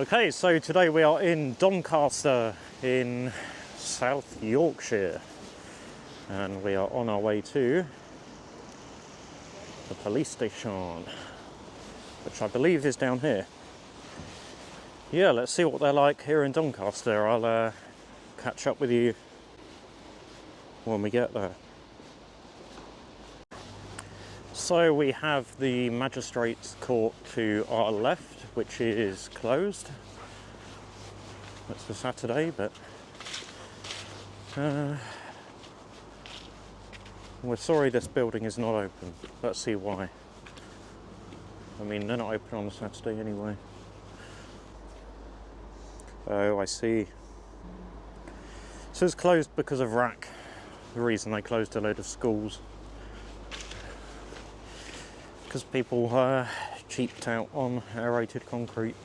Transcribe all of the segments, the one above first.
Okay, so today we are in Doncaster in South Yorkshire, and we are on our way to the police station, which I believe is down here. Yeah, let's see what they're like here in Doncaster. I'll catch up with you when we get there. So we have the Magistrates Court to our left, which is closed. It's a Saturday, but we're sorry this building is not open. Let's see why. I mean, they're not open on a Saturday anyway. Oh, I see. So it's closed because of RAC. The reason they closed a load of schools. Because people cheaped out on aerated concrete.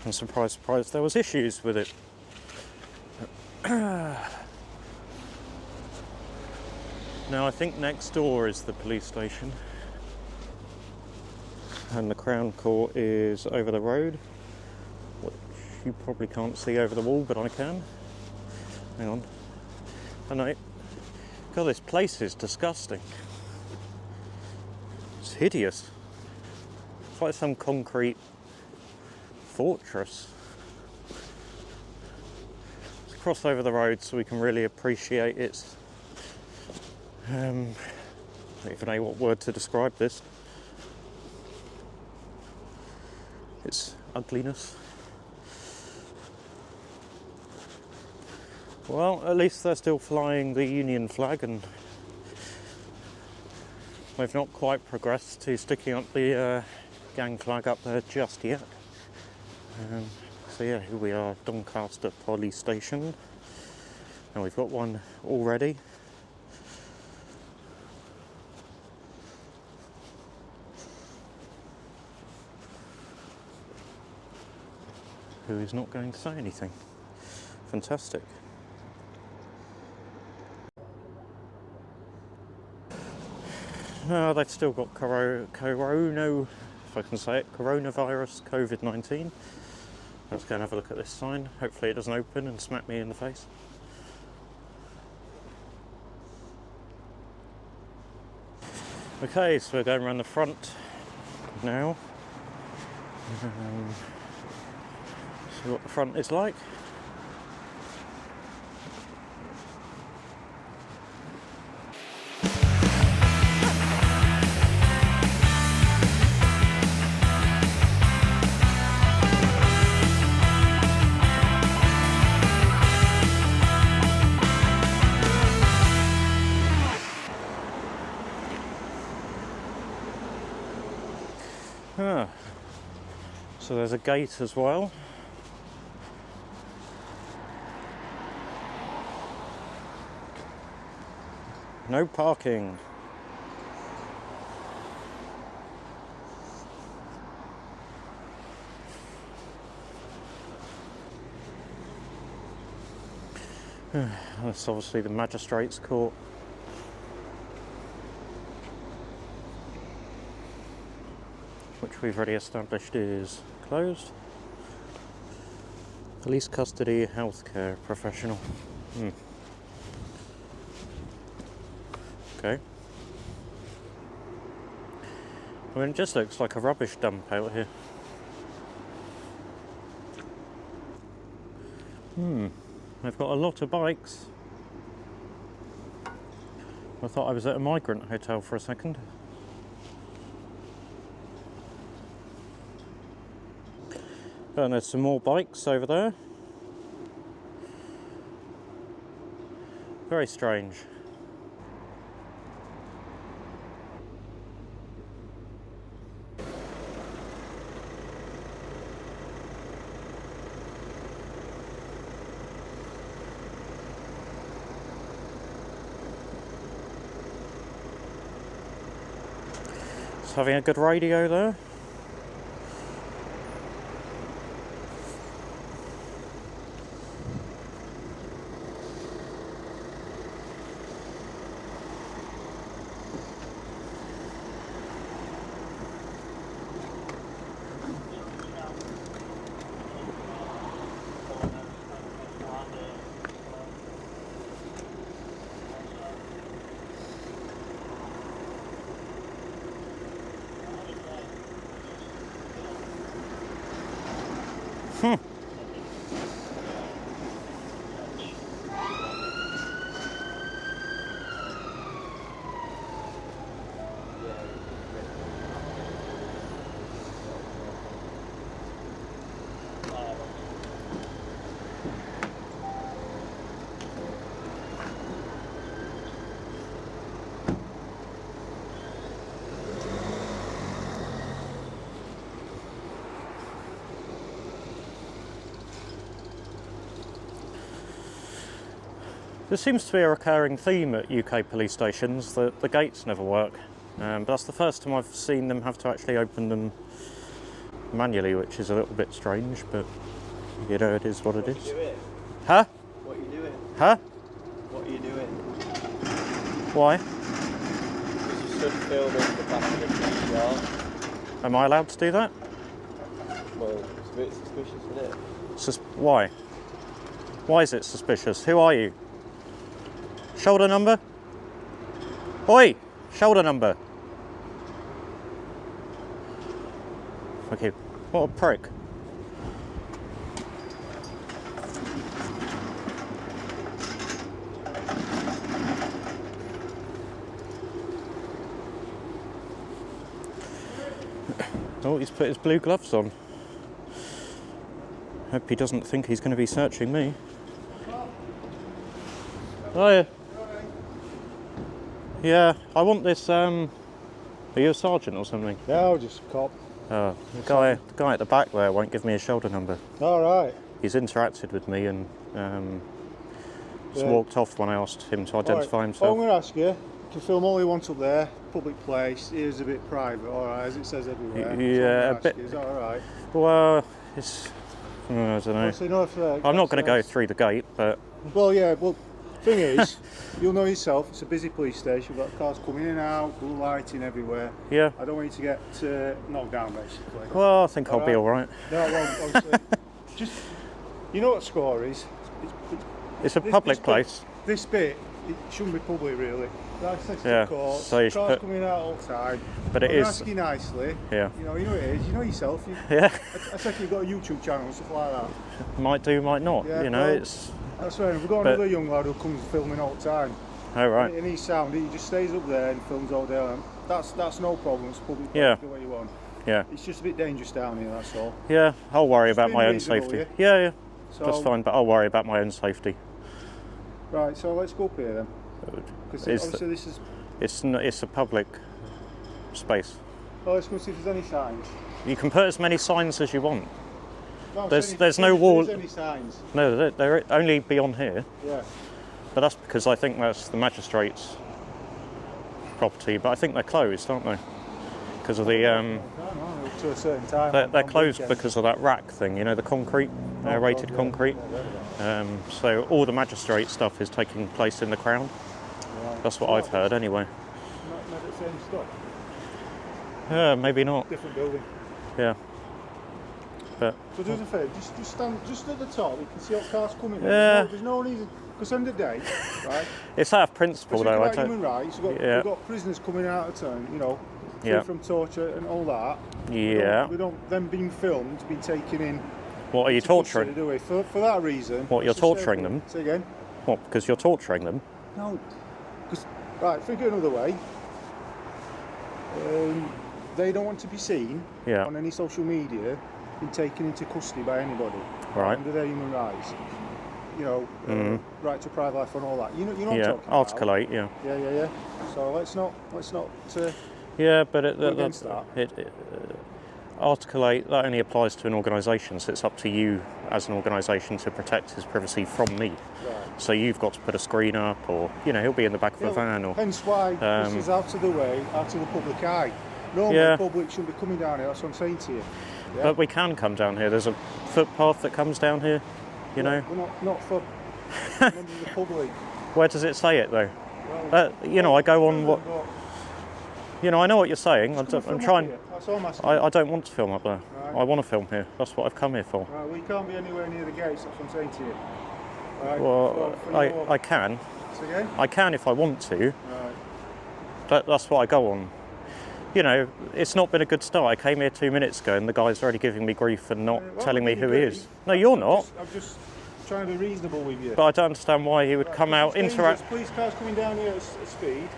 And surprise, surprise, there was issues with it. Now I think next door is the police station. And the Crown Court is over the road. Which you probably can't see over the wall, but I can. Hang on. I know. God, this place is disgusting. It's hideous. It's like some concrete fortress. Let's cross over the road so we can really appreciate its I don't even know what word to describe this. Its ugliness. Well, at least they're still flying the Union flag, and we've not quite progressed to sticking up the gang flag up there just yet. So yeah, here we are, Doncaster Police Station, and we've got one already. Who is not going to say anything. Fantastic. They've still got coronavirus, COVID-19. Let's go and have a look at this sign. Hopefully it doesn't open and smack me in the face. Okay, so we're going around the front now. See what the front is like. So there's a gate as well. No parking. That's obviously the Magistrates Court. Which we've already established is closed. Police custody, healthcare professional. Okay. I mean, it just looks like a rubbish dump out here. They've got a lot of bikes. I thought I was at a migrant hotel for a second. And there's some more bikes over there. Very strange. It's having a good radio there. There seems to be a recurring theme at UK police stations that the gates never work. But that's the first time I've seen them have to actually open them manually, which is a little bit strange, but you know, it is what it is. What are you doing? Huh? What are you doing? Huh? What are you doing? Why? Because you stood filming the back of the police yard. Am I allowed to do that? Well, it's a bit suspicious, isn't it? Why? Why is it suspicious? Who are you? Shoulder number? Oi! Shoulder number. Okay, what a prick. Oh, he's put his blue gloves on. Hope he doesn't think he's going to be searching me. Oh yeah. Yeah, I want this, are you a sergeant or something? No, just a cop. Oh, the guy at the back there won't give me his shoulder number. All right. He's interacted with me and just walked off when I asked him to identify himself. I'm going to ask you, you can film all you want up there, public place, here's a bit private, all right, as it says everywhere. Yeah, a bit. Is that all right? Well, it's, I don't know. So, no, I'm not going to go through the gate, but... Well, yeah, well, thing is, you'll know yourself, it's a busy police station, you've got cars coming in and out, blue lighting everywhere. Yeah. I don't want you to get knocked down, basically. Well, I think I'll be all right. No, I won't, obviously. Just, you know what score is? It's a public place. This bit, it shouldn't be public, really. That's next Yeah, to the court, so you should cars put... coming out all the time. But it I'm is... asking nicely. Yeah. You know what it is, you know yourself. Yeah. I think you've got a YouTube channel and stuff like that. Might do, might not, Yeah, you know, well, it's... That's right, we've got another young lad who comes filming all the time. Oh, right. And he's sound, he just stays up there and films all day. That's no problem, it's public, Yeah. do what you want. Yeah. It's just a bit dangerous down here, that's all. Yeah, I'll worry about being my own reasonable, safety. yeah? Yeah, So, that's fine, but I'll worry about my own safety. Right, so let's go up here then. Because obviously this is... It's a public space. Well, let's go see if there's any signs. You can put as many signs as you want. No, There's no wall. There's any signs. No, they're only beyond here. Yeah. But that's because I think that's the magistrate's property. But I think they're closed, aren't they? Because of the to a certain time. they're on closed weekends. because of that rack thing. You know, the concrete, aerated concrete. So all the magistrate stuff is taking place in the Crown. Right. That's what I've heard, anyway. Not the same stuff. Yeah, maybe not. Different building. Yeah. But So do us a favour, just stand just at the top. You can see all cars coming. Yeah. There's no reason. Because end of the day, right? it's out of principle, though. I Human don't. rights. We've got prisoners coming out of town. You know, free from torture and all that. Yeah. We don't them being filmed, being taken in. What are you torturing? For that reason. What, you're torturing them? Say again. What? Because you're torturing them? No. Because right, think it another way. They don't want to be seen on any social media being taken into custody by anybody. Right. Under their human rights. You know, right to private life and all that. You know what I'm talking about? Article 8, yeah. Yeah. So let's not. Yeah, but against that. Article 8, that only applies to an organisation, so it's up to you as an organisation to protect his privacy from me. Right. So you've got to put a screen up, or, you know, he'll be in the back of a van, or... Hence why this is out of the way, out of the public eye. Normally the public shouldn't be coming down here, that's what I'm saying to you. Yeah? But we can come down here. There's a footpath that comes down here, you know. We're not for members of the public. Where does it say it, though? Well, you know, I go on what... You know, I know what you're saying. I'm trying... That's all I'm asking. I don't want to film up there. Right. I want to film here. That's what I've come here for. Right, we can't be anywhere near the gates, that's what I'm saying to you. Right, Well, I can. Say again? I can if I want to. Right. That's what I go on. You know, it's not been a good start. I came here 2 minutes ago and the guy's already giving me grief and not Well, telling me you who he agree. is. No, you're not. I'm just trying to be reasonable with you. But I don't understand why he would come out, interact. Police cars coming down here at speed.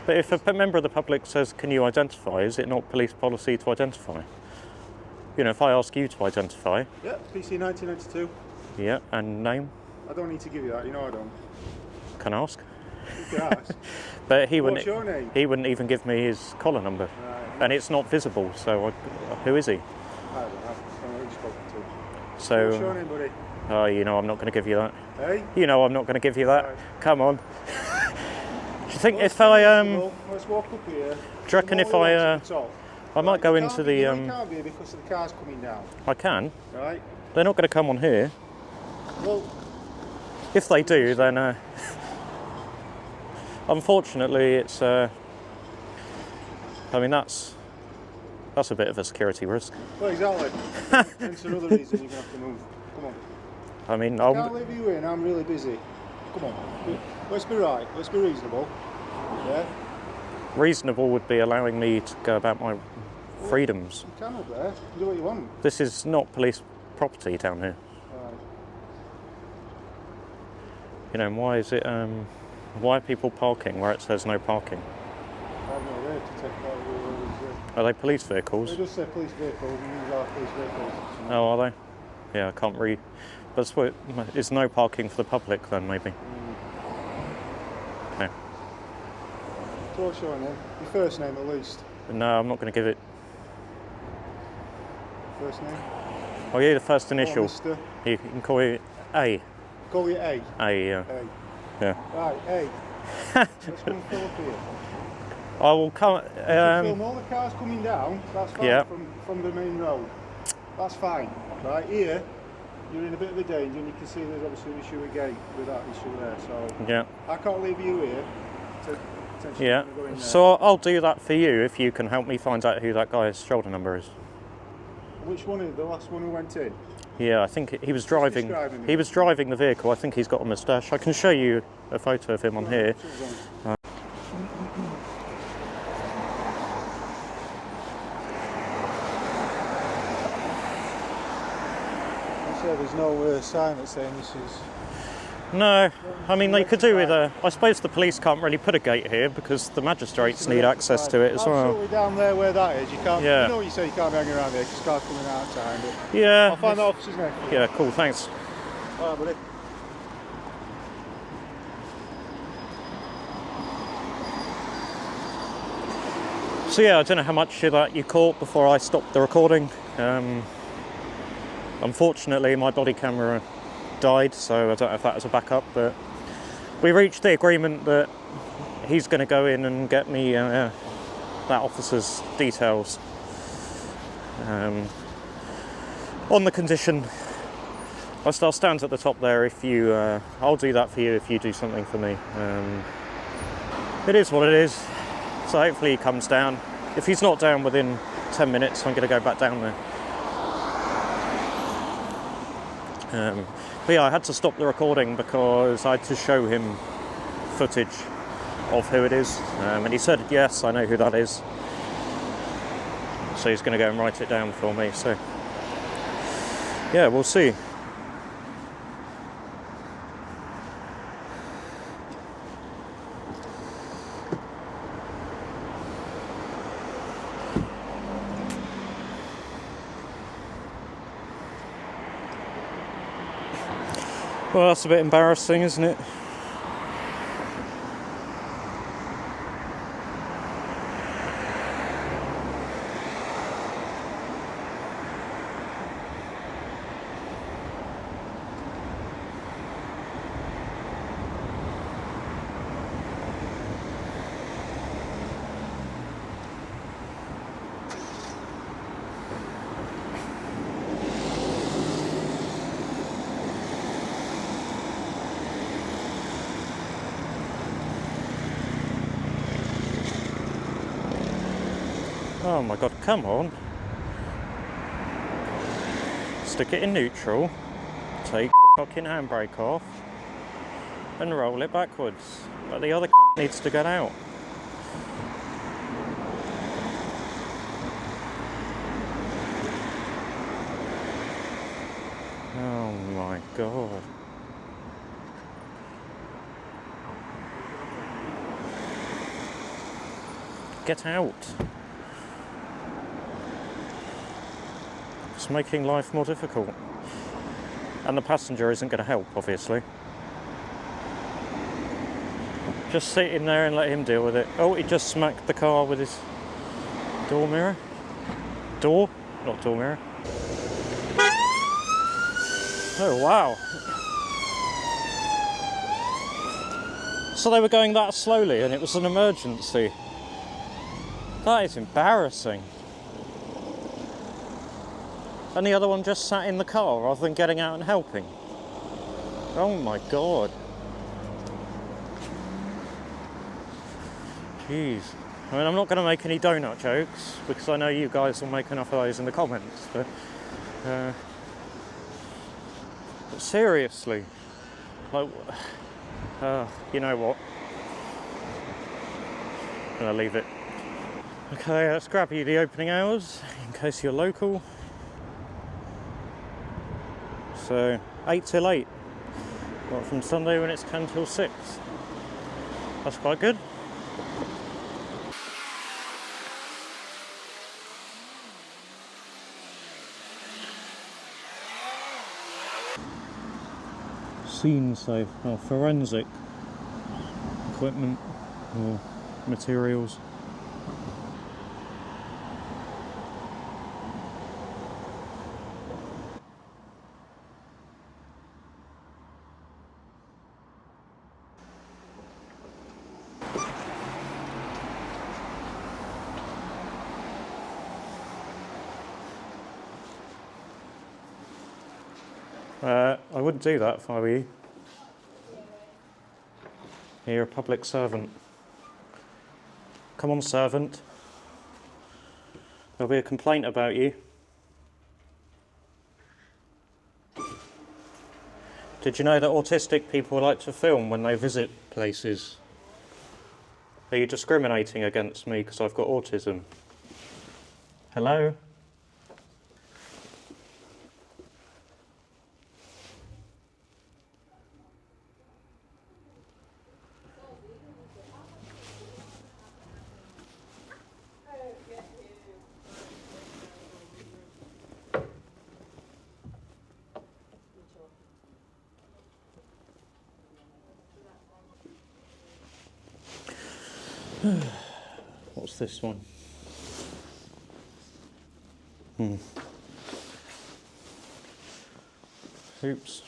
But if a member of the public says, can you identify, is it not police policy to identify? You know, if I ask you to identify. Yeah, PC 1992. Yeah, and name? I don't need to give you that, you know I don't. Can I ask? You can ask. But he What's wouldn't. your name? He wouldn't even give me his collar number, Right. and it's not visible. So, who is he? I don't know who you've spoken to. So, What's your name, buddy? oh, you know, I'm not going to give you that. Hey? You know, I'm not going to give you that. Right. Come on. Do you think Let's if be I reasonable. Let's walk up here. do you reckon if I might go into the You can't be because the car's coming down. I can. Right? They're not going to come on here. Well, If they do, then unfortunately, it's. I mean, that's a bit of a security risk. well, exactly. That's another reason you're going to have to move. Come on. I mean, I can't leave you in, I'm really busy. Come on. Let's be right. Let's be reasonable. Yeah? reasonable would be allowing me to go about my freedoms. You can up there. You can do what you want. This is not police property down here. Right. You know, why is it? Why are people parking where it says no parking? I have no idea to take part of the rules. Are they police vehicles? They just say police vehicles, and these are police vehicles. Oh, are they? Yeah, I can't read. But it's no parking for the public then, maybe. Okay. So what's your name? Your first name at least. No, I'm not going to give it. First name? Oh yeah, the first Or initial. Mister. You can call it A. Call you A. A, yeah. A. Yeah. Right, A. Let's go and fill up here. I will come. Film all the cars coming down, that's fine, Yeah. from the main road. That's fine. Right, here, you're in a bit of a danger, and you can see there's obviously an issue again with that issue there, so Yeah. I can't leave you here to potentially Yeah. go in there. So I'll do that for you if you can help me find out who that guy's shoulder number is. Which one is the last one who went in? Yeah, I think he was driving. describing him. He was driving the vehicle. I think he's got a moustache. I can show you a photo of him on here. So there's no sign that's saying this is... No, I mean they could do with a. I suppose the police can't really put a gate here because the magistrates need access to it as well. Absolutely down there where that is, you can't... Yeah. You know what you say, you can't be hanging around there because cars coming out of time, but Yeah. I'll find the officer's name. Yeah, cool. Thanks. Alright, buddy. So yeah, I don't know how much of that you caught before I stopped the recording. Unfortunately, my body camera died, so I don't know if that was a backup, but we reached the agreement that he's going to go in and get me that officer's details on the condition. I'll stand at the top there if you. I'll do that for you if you do something for me. It is what it is. So hopefully he comes down. If he's not down within 10 minutes, I'm going to go back down there. But yeah, I had to stop the recording because I had to show him footage of who it is. And he said, yes, I know who that is. So he's going to go and write it down for me. So yeah, we'll see. Well, that's a bit embarrassing, isn't it? Oh my god, come on. Stick it in neutral, take the fucking handbrake off, and roll it backwards. But the other needs to get out. Oh my god. Get out. It's making life more difficult. And the passenger isn't going to help, obviously. Just sit in there and let him deal with it. Oh, he just smacked the car with his door mirror. Door? Not door mirror. Oh, wow. So they were going that slowly and it was an emergency. That is embarrassing. And the other one just sat in the car rather than getting out and helping. Oh my god. Jeez. I mean, I'm not going to make any donut jokes because I know you guys will make enough of those in the comments, but seriously, like, you know what? I'm going to leave it. Okay, let's grab you the opening hours in case you're local. So 8 till 8, well, from Sunday when it's 10 till 6. That's quite good. Scene safe, or forensic equipment or materials. I wouldn't do that if I were you. You're a public servant. Come on, servant. There'll be a complaint about you. Did you know that autistic people like to film when they visit places? Are you discriminating against me because I've got autism? Hello? What's this one? Oops.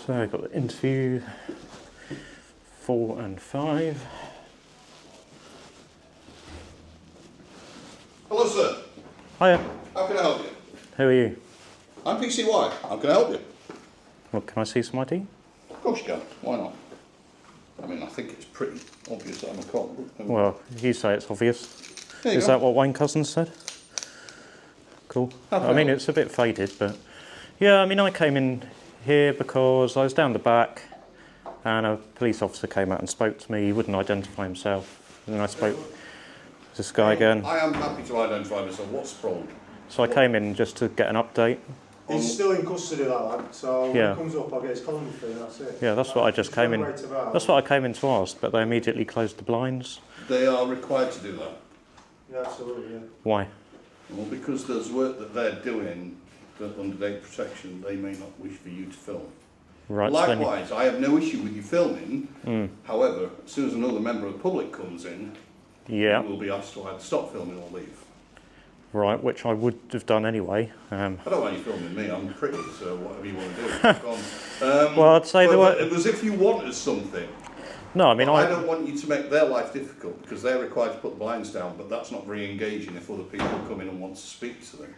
So I've got the interview 4 and 5. Hello, sir. Hiya. How can I help you? Who are you? I'm PCY. How can I help you? Well, can I see some ID? Of course you can. Why not? I mean, I think it's pretty obvious that I'm a cop. Well, you say it's obvious. There you Is go. that what Wayne Cousins said? Cool. How can I mean, help? it's a bit faded, but yeah, I mean, I came in here because I was down the back and a police officer came out and spoke to me. He wouldn't identify himself. And then I spoke to this guy again. I am happy to identify myself. What's the problem? So I came in just to get an update. He's still in custody, that lad, so Yeah. when it comes up, I'll get his column fee, and that's it. Yeah, that's what I just came in. That's what I came in to ask, but they immediately closed the blinds. They are required to do that. Yeah, absolutely, yeah. Why? Well, because there's work that they're doing that under data protection they may not wish for you to film. Right. so then you- Likewise, I have no issue with you filming. However, as soon as another member of the public comes in, Yeah. you will be asked to either stop filming or leave. Right, which I would have done anyway. I don't want you filming me, I'm pretty, so whatever you want to do. Go on. Well, I'd say there were. It was if you wanted something. No, I mean, I don't want you to make their life difficult because they're required to put the blinds down, but that's not very engaging if other people come in and want to speak to them.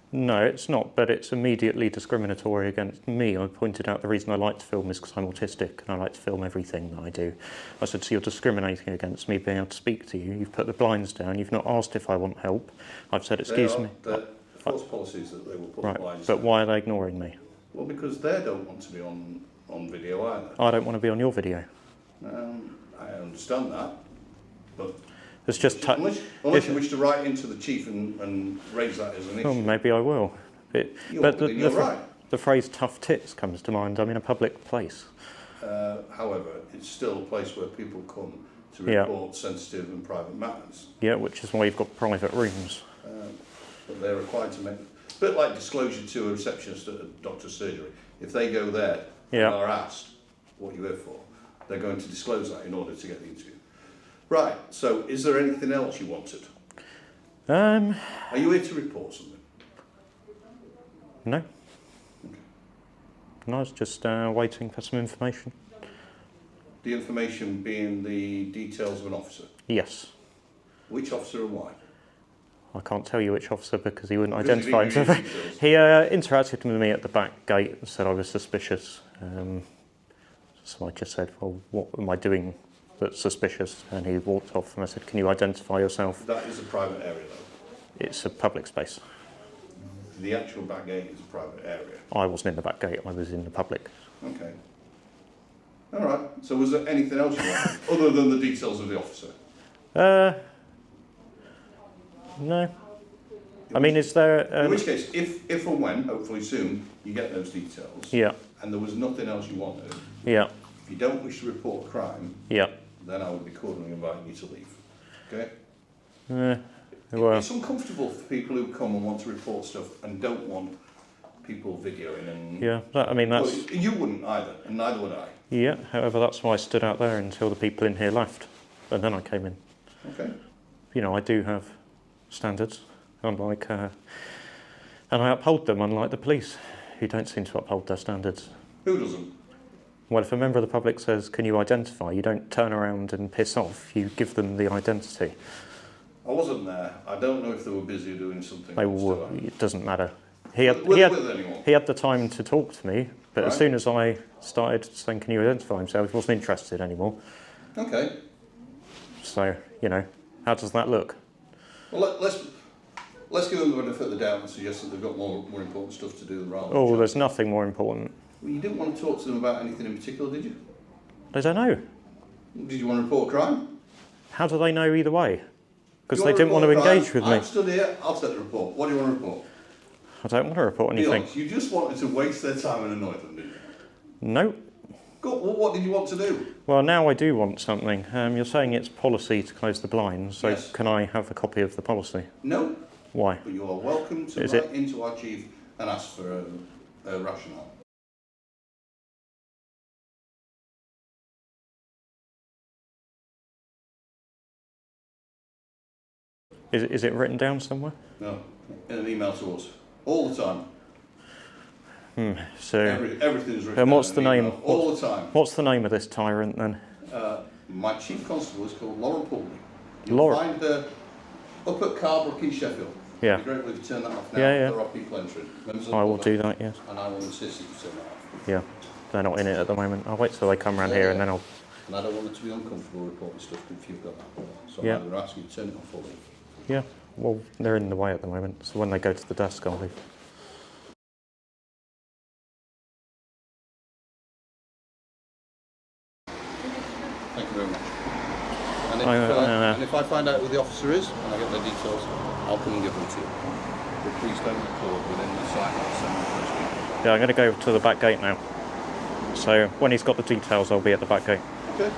No, it's not, but it's immediately discriminatory against me. I pointed out the reason I like to film is because I'm autistic and I like to film everything that I do. I said, so you're discriminating against me being able to speak to you. You've put the blinds down. You've not asked if I want help. I've said, excuse me. They're false policies that they will put the Right, blinds but down. why are they ignoring me? Well, because they don't want to be on video either. I don't want to be on your video. I understand that, but It's just unless you wish to write into the chief and raise that as an issue. well, maybe I will. You're right. The phrase "tough tits" comes to mind. I'm in a public place. However, it's still a place where people come to report sensitive and private matters. Yeah, which is why you've got private rooms. But they're required to make, a bit like disclosure to a receptionist at a doctor's surgery. If they go there and are asked what you're here for, they're going to disclose that in order to get the interview. Right, so is there anything else you wanted? Are you here to report something? No. Okay. No, I was just waiting for some information. The information being the details of an officer? Yes. Which officer and why? I can't tell you which officer because he wouldn't identify He didn't himself. give you details. He interacted with me at the back gate and said I was suspicious. So I just said, well, what am I doing that's suspicious? And he walked off and I said, can you identify yourself? That is a private area though. It's a public space. The actual back gate is a private area. I wasn't in the back gate, I was in the public. Okay. All right. So was there anything else you wanted other than the details of the officer? No. I mean, is there... in which case, if and when, hopefully soon, you get those details, and there was nothing else you wanted, if you don't wish to report crime, then I would be cordially inviting you to leave. Okay? Well, it's uncomfortable for people who come and want to report stuff and don't want people videoing and... I mean, that's... Well, you wouldn't either, and neither would I. Yeah, however, that's why I stood out there until the people in here left, and then I came in. Okay. You know, I do have standards, unlike... and I uphold them, unlike the police, who don't seem to uphold their standards. Who doesn't? Well, if a member of the public says, can you identify, you don't turn around and piss off, you give them the identity. I wasn't there. I don't know if they were busy doing something. They were, it doesn't matter. He had the time to talk to me, but as soon as I started saying, can you identify himself, he wasn't interested anymore. Okay. So, you know, how does that look? Well, let's give them the benefit of the doubt and suggest that they've got more important stuff to do rather than... Oh, there's nothing more important. Well, you didn't want to talk to them about anything in particular, did you? I don't know. Did you want to report crime? How do they know either way? Because they didn't want to engage with me. I'm stood here, I'll take the report. What do you want to report? I don't want to report anything. You just wanted to waste their time and annoy them, didn't you? No. Well, what did you want to do? Well, now I do want something. You're saying it's policy to close the blinds, so Yes. can I have a copy of the policy? No. Why? But you are welcome to write into our chief and ask for a rationale. Is it written down somewhere? No. In an email to us. All the time. So everything's written and what's down the in an name? email, all the time. What's the name of this tyrant then? My chief constable is called LAUREN.POULTNEY. You'll Lauren. find her up at Carbrook in Sheffield. Yeah. It'd be great if you turn that off now. Yeah. There are people entering. I will do that, yes. And I will insist that you turn that off. Yeah. They're not in it at the moment. I'll wait till they come around here and then I'll... And I don't want it to be uncomfortable reporting stuff if you've got that. So Yeah. I'm either asking you to turn it off or leave. Yeah. Well, they're in the way at the moment, so when they go to the desk, I'll leave. Thank you very much. And if I find out who the officer is and I get their details, I'll come and give them to you. But please don't record within the site I'll send the first week. Yeah, I'm going to go to the back gate now. So when he's got the details, I'll be at the back gate. Okay.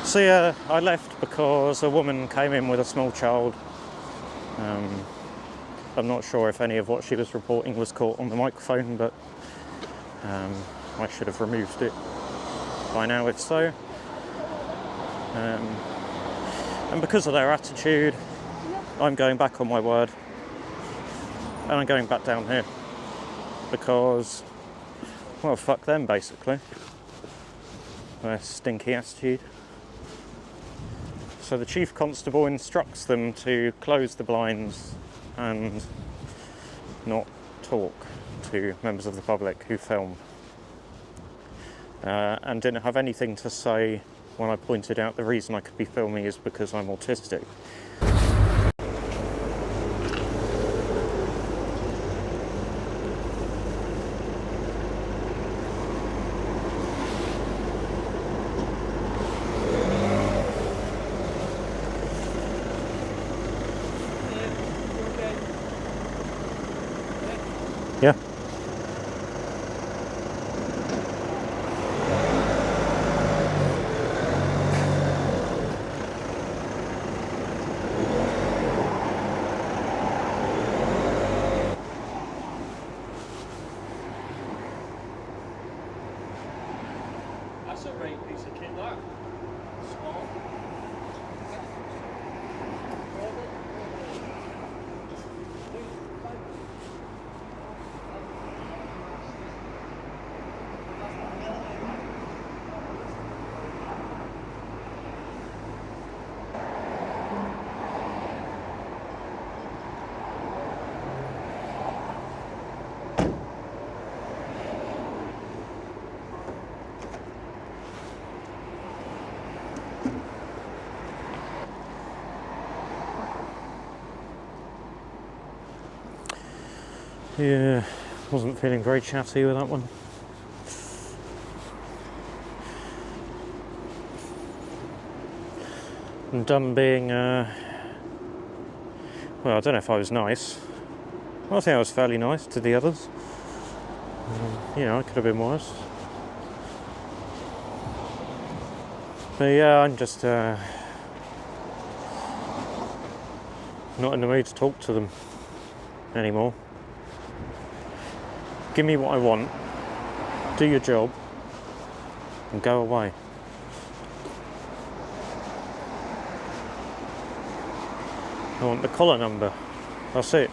So yeah, I left because a woman came in with a small child. I'm not sure if any of what she was reporting was caught on the microphone, but I should have removed it by now if so. And because of their attitude, I'm going back on my word. And I'm going back down here. Because, well, fuck them basically. Their stinky attitude. So the Chief Constable instructs them to close the blinds and not talk to members of the public who film. And didn't have anything to say when I pointed out the reason I could be filming is because I'm autistic. Yeah. That's a great piece of kit, that. Small. Yeah, wasn't feeling very chatty with that one. I'm done being, well, I don't know if I was nice. I think I was fairly nice to the others. You know, I could have been worse. But yeah, I'm just not in the mood to talk to them anymore. Give me what I want, do your job, and go away. I want the collar number. That's it.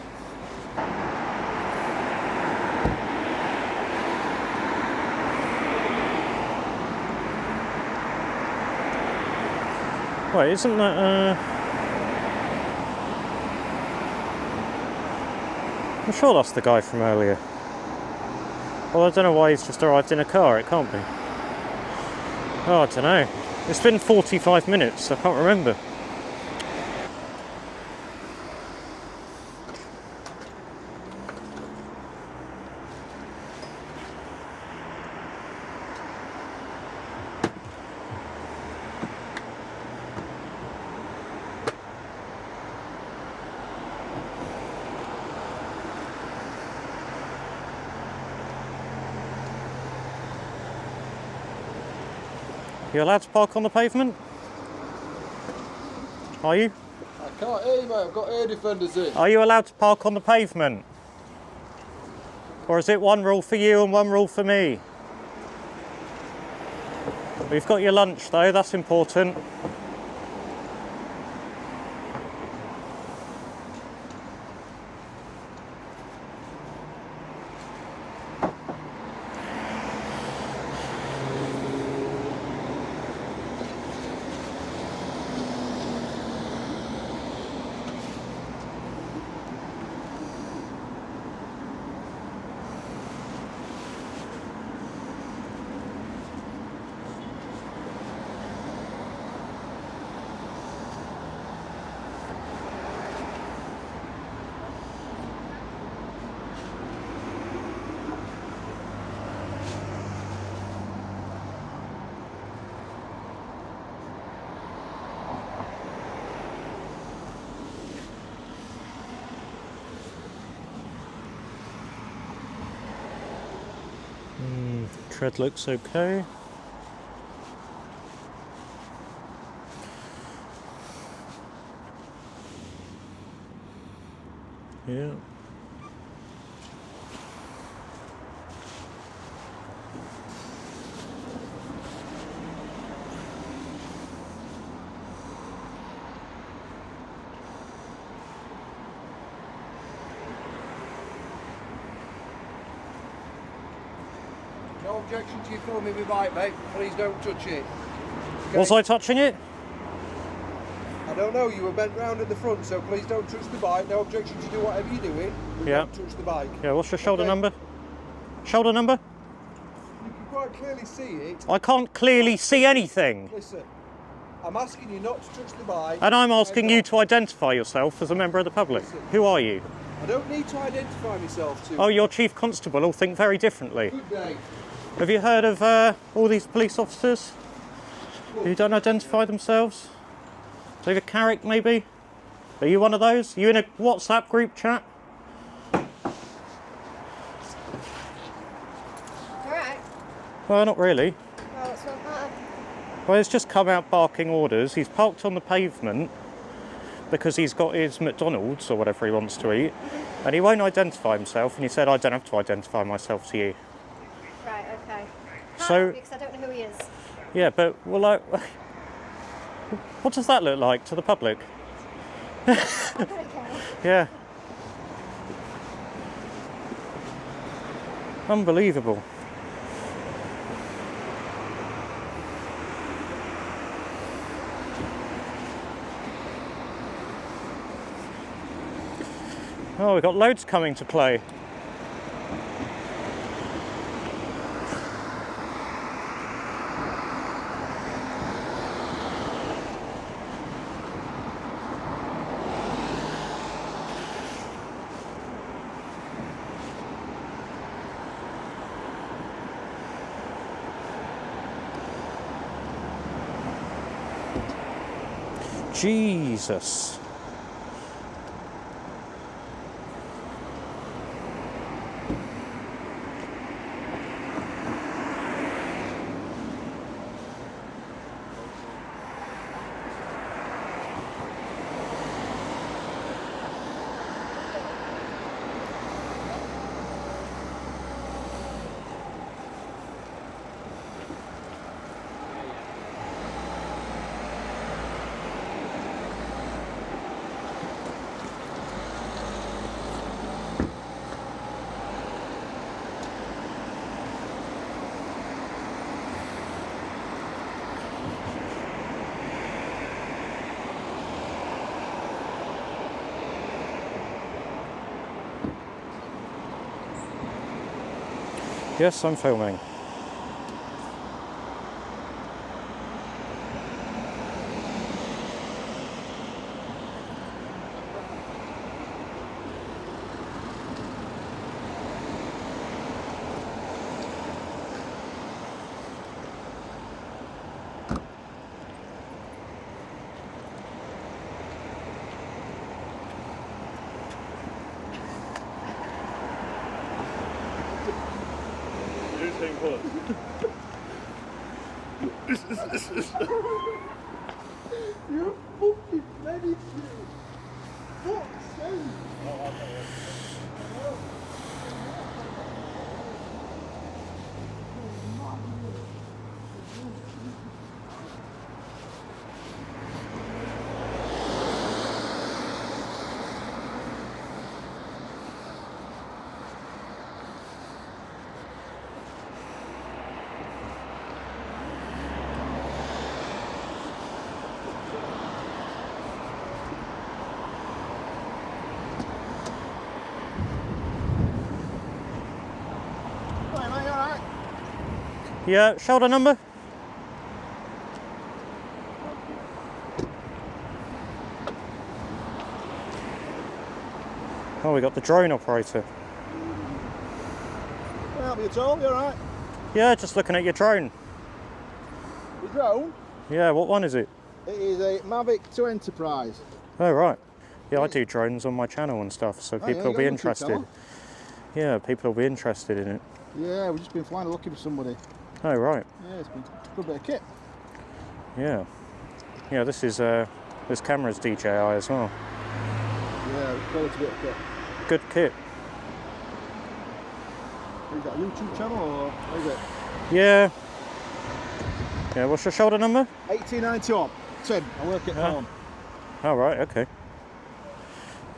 Wait, isn't that I'm sure that's the guy from earlier. Well, I don't know why he's just arrived in a car. It can't be. Oh, I don't know. It's been 45 minutes. I can't remember. You allowed to park on the pavement? Are you? I can't hear you, mate. I've got air defenders in. Are you allowed to park on the pavement? Or is it one rule for you and one rule for me? We've got your lunch though, that's important. Tread looks okay. Yeah. No objection to you filming my bike, mate. Please don't touch it. Okay? Was I touching it? I don't know. You were bent round at the front, so please don't touch the bike. No objection to do whatever you're doing. But Yeah. don't touch the bike. Yeah, what's your shoulder Okay? number? Shoulder number? You can quite clearly see it. I can't clearly see anything. Listen, I'm asking you not to touch the bike. And I'm asking you not. to identify yourself as a member of the public. Listen. Who are you? I don't need to identify myself to. Oh, you're Chief Constable. All think very differently. Good day. Have you heard of all these police officers who don't identify themselves? David Carrick, maybe? Are you one of those? Are you in a WhatsApp group chat? Well, not really. Oh, what's wrong? Well, he's just come out barking orders. He's parked on the pavement because he's got his McDonald's or whatever he wants to eat, and he won't identify himself, and he said, I don't have to identify myself to you. Right, okay. So- Because I don't know who he is. Yeah, but, well, like, what does that look like to the public? Okay. Yeah. Unbelievable. Oh, we've got loads coming to play. Jesus. Yes, I'm filming. You fucking bloody fuck's sake. Yeah, shoulder number? Oh, we got the drone operator. Can I help you at all? You alright? Yeah, just looking at your drone. The drone? Yeah, what one is it? It is a Mavic 2 Enterprise. Oh, right. Yeah, I do drones on my channel and stuff, so Oh, people yeah, will be you got a YouTube interested. channel? Yeah, people will be interested in it. Yeah, we've just been flying looking for somebody. Oh, right. Yeah, it's been a good bit of kit. Yeah. Yeah, this camera's DJI as well. Yeah, quality bit of kit. Good kit. Have you got a YouTube channel or what is it? Yeah. Yeah, what's your shoulder number? 1891. Tim, I work at home. Oh, right, okay.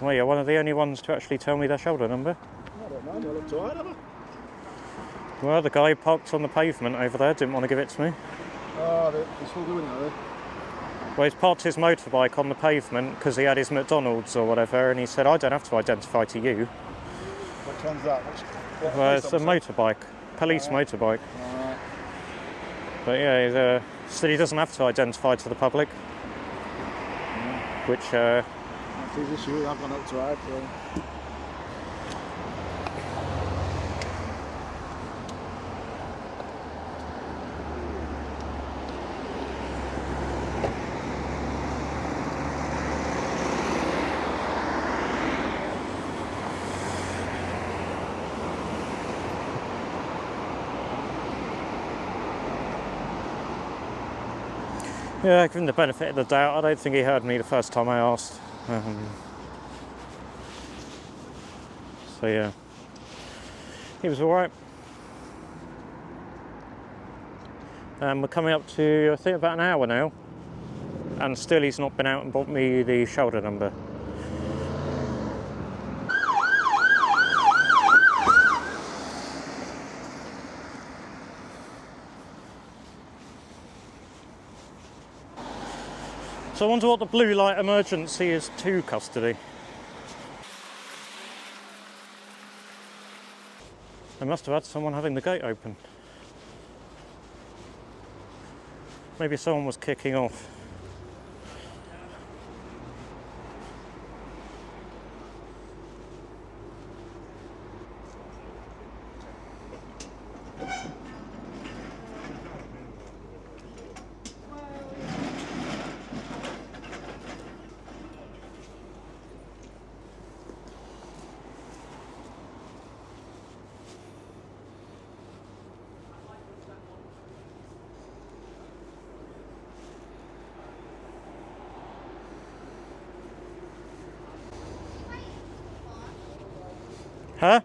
Well, you're one of the only ones to actually tell me their shoulder number. I don't mind, I look too hard, have I? Well, the guy parked on the pavement over there didn't want to give it to me. Oh, they're still doing it, are they? Well, he's parked his motorbike on the pavement because he had his McDonald's or whatever, and he said, I don't have to identify to you. Which one's that? What Well, police it's a officer? motorbike, police motorbike. Alright. But yeah, he said he doesn't have to identify to the public. Which, That's his issue, I've gone up to ride, so... Yeah, given the benefit of the doubt, I don't think he heard me the first time I asked. So yeah, he was alright. We're coming up to, I think, about an hour now, and still he's not been out and bought me the shoulder number. So I wonder what the blue light emergency is to custody. They must have had someone having the gate open. Maybe someone was kicking off. Huh?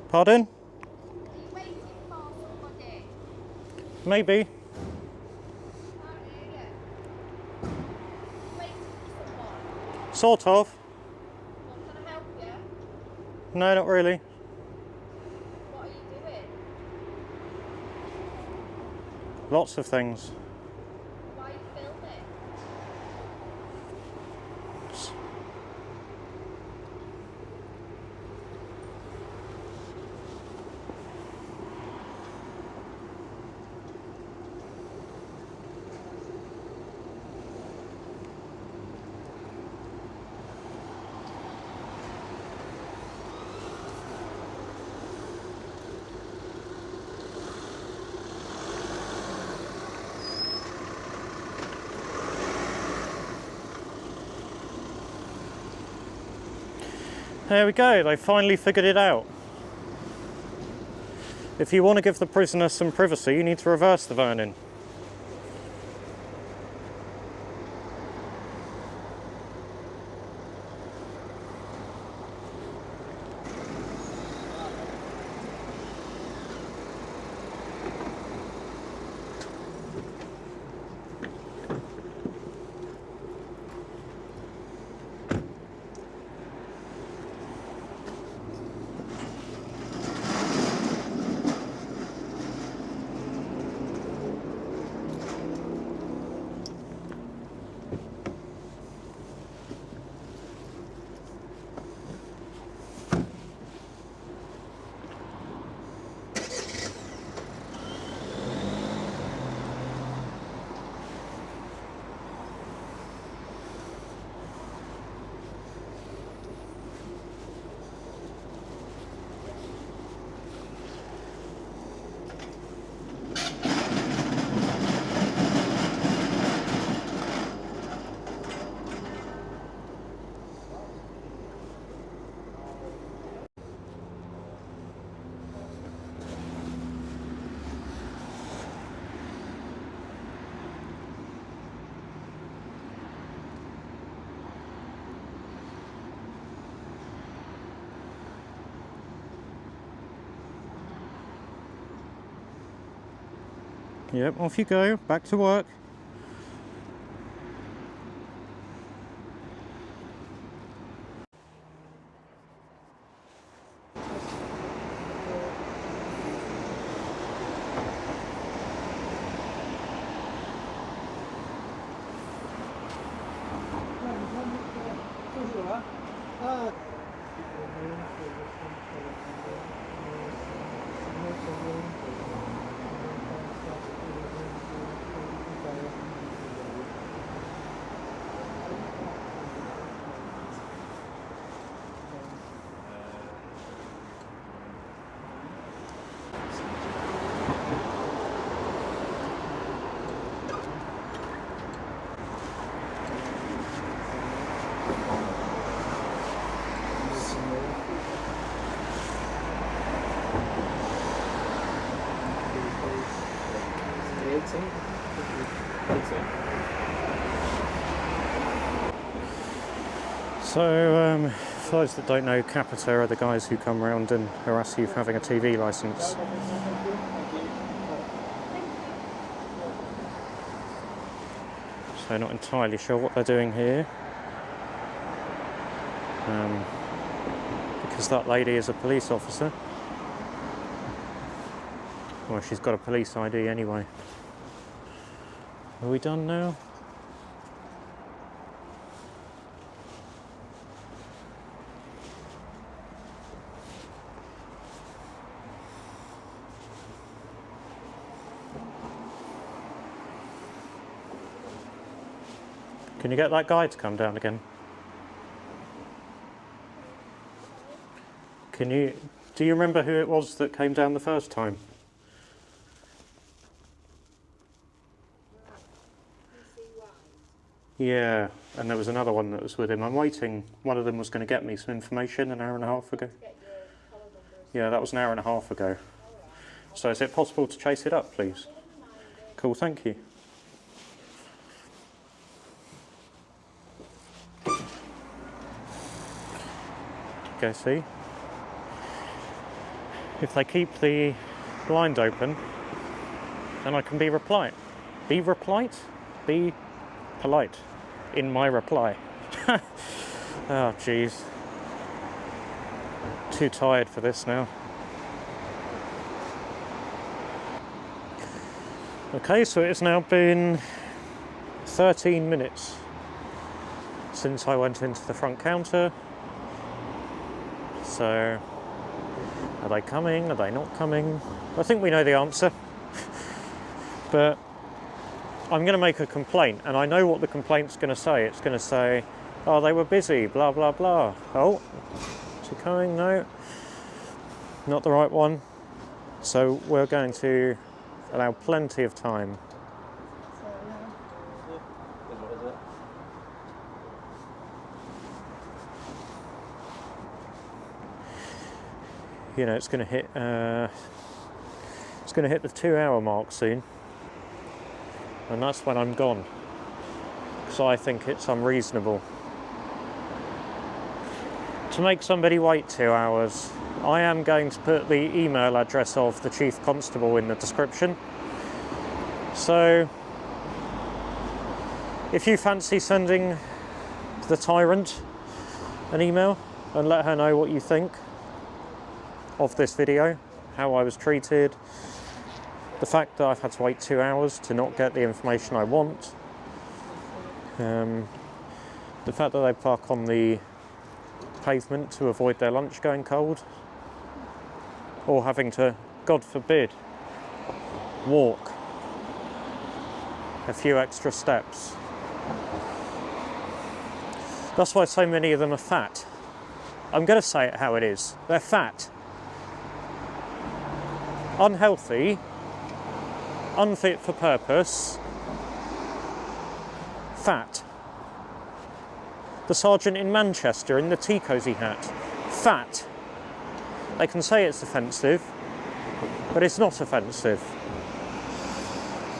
Pardon? Maybe. Sort of. Can I help you? No, not really. What are you doing? Lots of things. Why are you filming? There we go, they finally figured it out. If you want to give the prisoner some privacy, you need to reverse the vernin. Yep, off you go, back to work. So, for those that don't know, Capita are the guys who come around and harass you for having a TV licence. So not entirely sure what they're doing here. Because that lady is a police officer. Well, she's got a police ID anyway. Are we done now? Can you get that guy to come down again? Do you remember who it was that came down the first time? Yeah, and there was another one that was with him. I'm waiting. One of them was going to get me some information an hour and a half ago. Yeah, that was an hour and a half ago. So is it possible to chase it up, please? Cool, thank you. Go see. If they keep the blind open, then I can be polite. Be polite in my reply. Oh, jeez. Too tired for this now. Okay, so it's now been 13 minutes since I went into the front counter. So, are they coming? Are they not coming? I think we know the answer. But I'm going to make a complaint, and I know what the complaint's going to say. It's going to say, oh, they were busy, blah, blah, blah. Oh, is it coming? No. Not the right one. So we're going to allow plenty of time. You know, it's going to hit the 2-hour mark soon, and that's when I'm gone, because I think it's unreasonable to make somebody wait 2 hours. I am going to put the email address of the Chief Constable in the description, so if you fancy sending the tyrant an email and let her know what you think of this video, how I was treated, the fact that I've had to wait 2 hours to not get the information I want, the fact that they park on the pavement to avoid their lunch going cold, or having to, God forbid, walk a few extra steps. That's why so many of them are fat. I'm going to say it how it is. They're fat. Unhealthy, unfit for purpose, fat. The sergeant in Manchester in the tea cosy hat, fat. They can say it's offensive, but it's not offensive.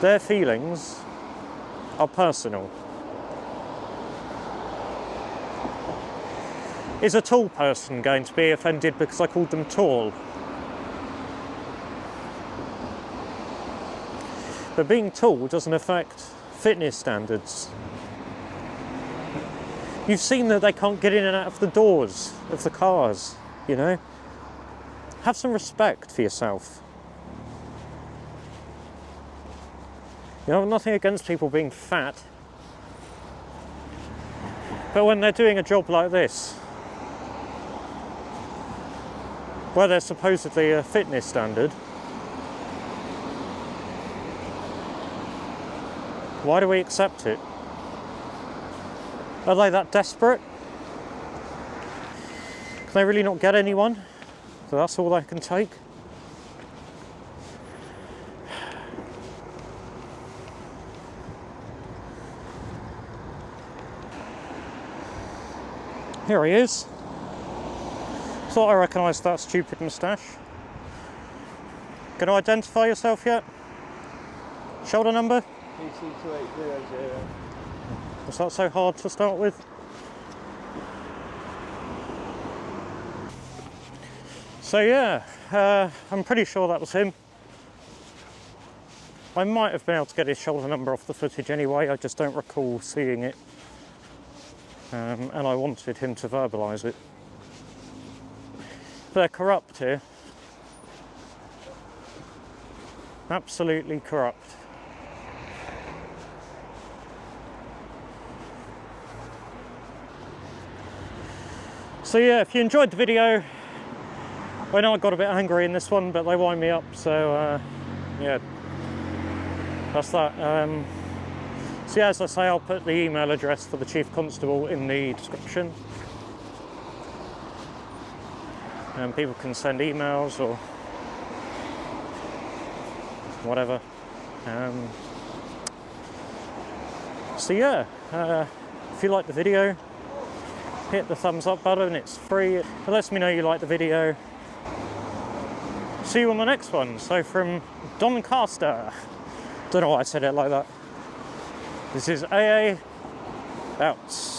Their feelings are personal. Is a tall person going to be offended because I called them tall? But being tall doesn't affect fitness standards. You've seen that they can't get in and out of the doors of the cars, you know? Have some respect for yourself. You know, nothing against people being fat. But when they're doing a job like this, where there's supposedly a fitness standard, why do we accept it? Are they that desperate? Can they really not get anyone? So that's all they can take? Here he is. Thought I recognised that stupid moustache. Can you identify yourself yet? Shoulder number? PC2800. Was that so hard to start with? So yeah, I'm pretty sure that was him. I might have been able to get his shoulder number off the footage anyway, I just don't recall seeing it. And I wanted him to verbalise it. They're corrupt here. Absolutely corrupt. So yeah, if you enjoyed the video, I know I got a bit angry in this one, but they wind me up, so yeah, that's that. So yeah, as I say, I'll put the email address for the Chief Constable in the description. And people can send emails or whatever. So yeah, if you like the video, hit the thumbs up button, it's free. It lets me know you like the video. See you on the next one. So from Doncaster. Don't know why I said it like that. This is AA out.